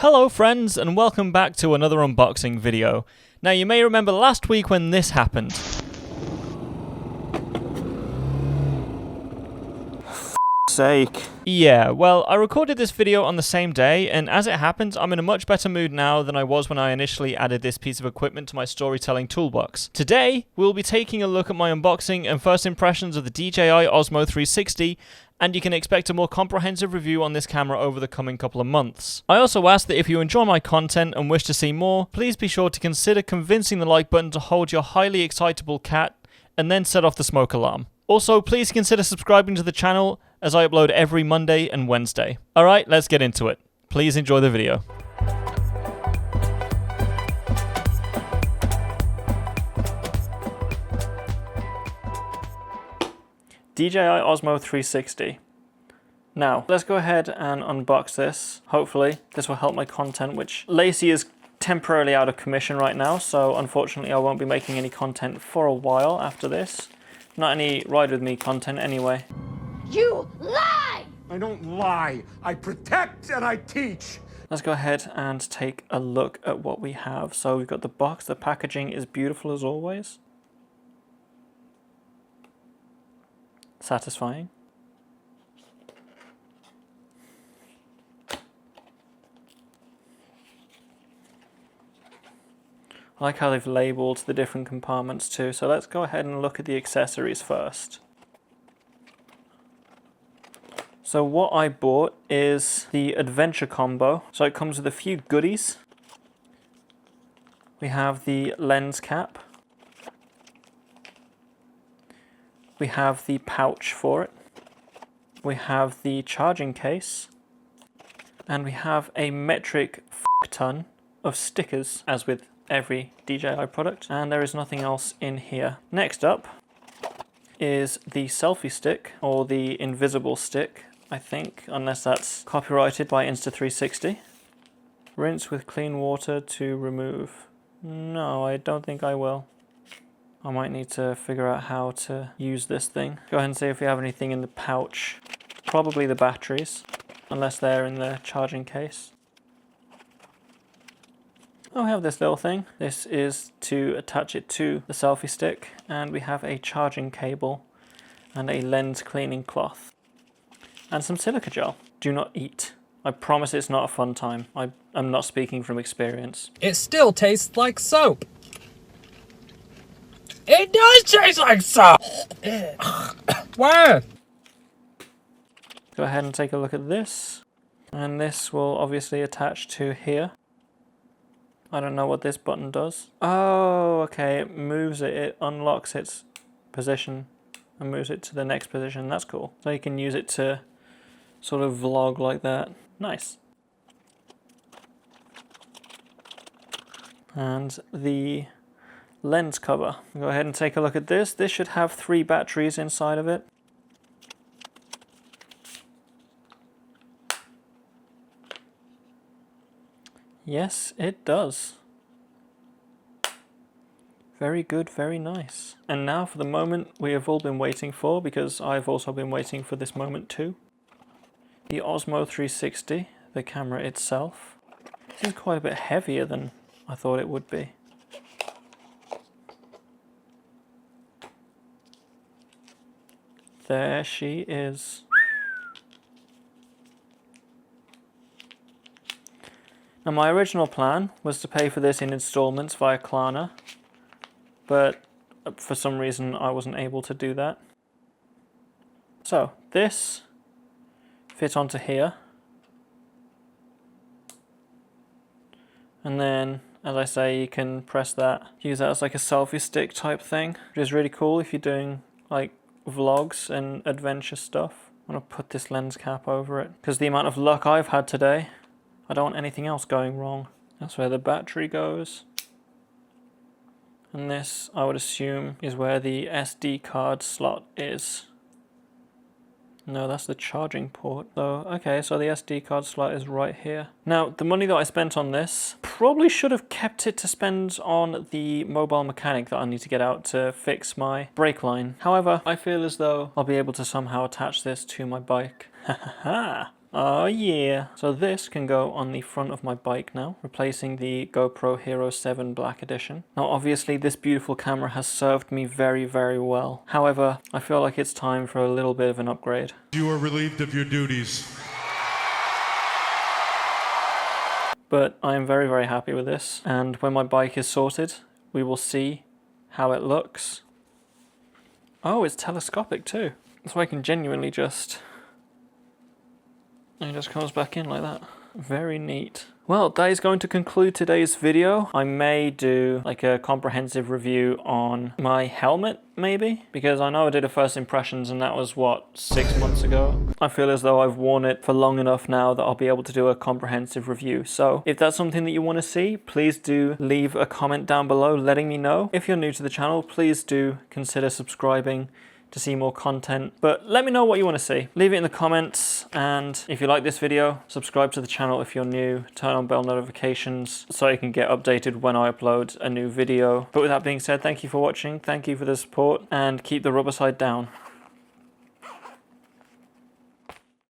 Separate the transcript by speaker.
Speaker 1: Hello friends, and welcome back to another unboxing video. Now you may remember last week when this happened.
Speaker 2: Sake.
Speaker 1: Yeah, well, I recorded this video on the same day, and as it happens, I'm in a much better mood now than I was when I initially added this piece of equipment to my storytelling toolbox. Today, we'll be taking a look at my unboxing and first impressions of the DJI OSMO 360, and you can expect a more comprehensive review on this camera over the coming couple of months. I also ask that if you enjoy my content and wish to see more, please be sure to consider convincing the like button to hold your highly excitable cat, and then set off the smoke alarm. Also, please consider subscribing to the channel as I upload every Monday and Wednesday. Alright, let's get into it. Please enjoy the video. DJI Osmo 360. Now, let's go ahead and unbox this. Hopefully, this will help my content, which Laci is temporarily out of commission right now, so unfortunately I won't be making any content for a while after this. Not any ride with me content anyway.
Speaker 3: You lie!
Speaker 4: I don't lie. I protect and I teach.
Speaker 1: Let's go ahead and take a look at what we have. So we've got the box. The packaging is beautiful as always. Satisfying. I like how they've labelled the different compartments too. So let's go ahead and look at the accessories first. So what I bought is the adventure combo. So it comes with a few goodies. We have the lens cap. We have the pouch for it. We have the charging case. And we have a metric ton of stickers, as with every DJI product. And there is nothing else in here. Next up is the selfie stick, or the invisible stick, I think, unless that's copyrighted by Insta360. Rinse with clean water to remove. No, I don't think I will. I might need to figure out how to use this thing. Go ahead and see if we have anything in the pouch. Probably the batteries, unless they're in the charging case. Oh, we have this little thing. This is to attach it to the selfie stick, and we have a charging cable and a lens cleaning cloth. And some silica gel. Do not eat. I promise it's not a fun time. I'm not speaking from experience.
Speaker 5: It still tastes like soap. It does taste like soap! Where?
Speaker 1: Go ahead and take a look at this. And this will obviously attach to here. I don't know what this button does. Oh, okay, it moves it. It unlocks its position and moves it to the next position. That's cool. So you can use it to sort of vlog like that. Nice. And the lens cover. Go ahead and take a look at this. This should have 3 batteries inside of it. Yes, it does. Very good, very nice. And now for the moment we have all been waiting for, because I've also been waiting for this moment too. The Osmo 360, the camera itself. This is quite a bit heavier than I thought it would be. There she is. Now my original plan was to pay for this in installments via Klarna, but for some reason I wasn't able to do that. So this fit onto here, and then, as I say, you can press that, use that as like a selfie stick type thing, which is really cool if you're doing like vlogs and adventure stuff. I'm gonna put this lens cap over it, because the amount of luck I've had today, I don't want anything else going wrong. That's where the battery goes. And this, I would assume, is where the SD card slot is. No, that's the charging port. So, okay, so the SD card slot is right here. Now, the money that I spent on this, probably should have kept it to spend on the mobile mechanic that I need to get out to fix my brake line. However, I feel as though I'll be able to somehow attach this to my bike. Ha ha ha! Oh yeah. So this can go on the front of my bike now, replacing the GoPro Hero 7 Black Edition. Now obviously this beautiful camera has served me very, very well. However, I feel like it's time for a little bit of an upgrade.
Speaker 6: You are relieved of your duties.
Speaker 1: But I am very, very happy with this. And when my bike is sorted, we will see how it looks. Oh, it's telescopic too. So I can genuinely just... It just comes back in like that. Very neat. Well, that is going to conclude today's video. I may do like a comprehensive review on my helmet, maybe? Because I know I did a first impressions and that was, what, 6 months ago? I feel as though I've worn it for long enough now that I'll be able to do a comprehensive review. So if that's something that you want to see, please do leave a comment down below letting me know. If you're new to the channel, please do consider subscribing to see more content, but let me know what you want to see. Leave it in the comments, and if you like this video, subscribe to the channel if you're new, turn on bell notifications so you can get updated when I upload a new video. But with that being said, thank you for watching, thank you for the support, and keep the rubber side down.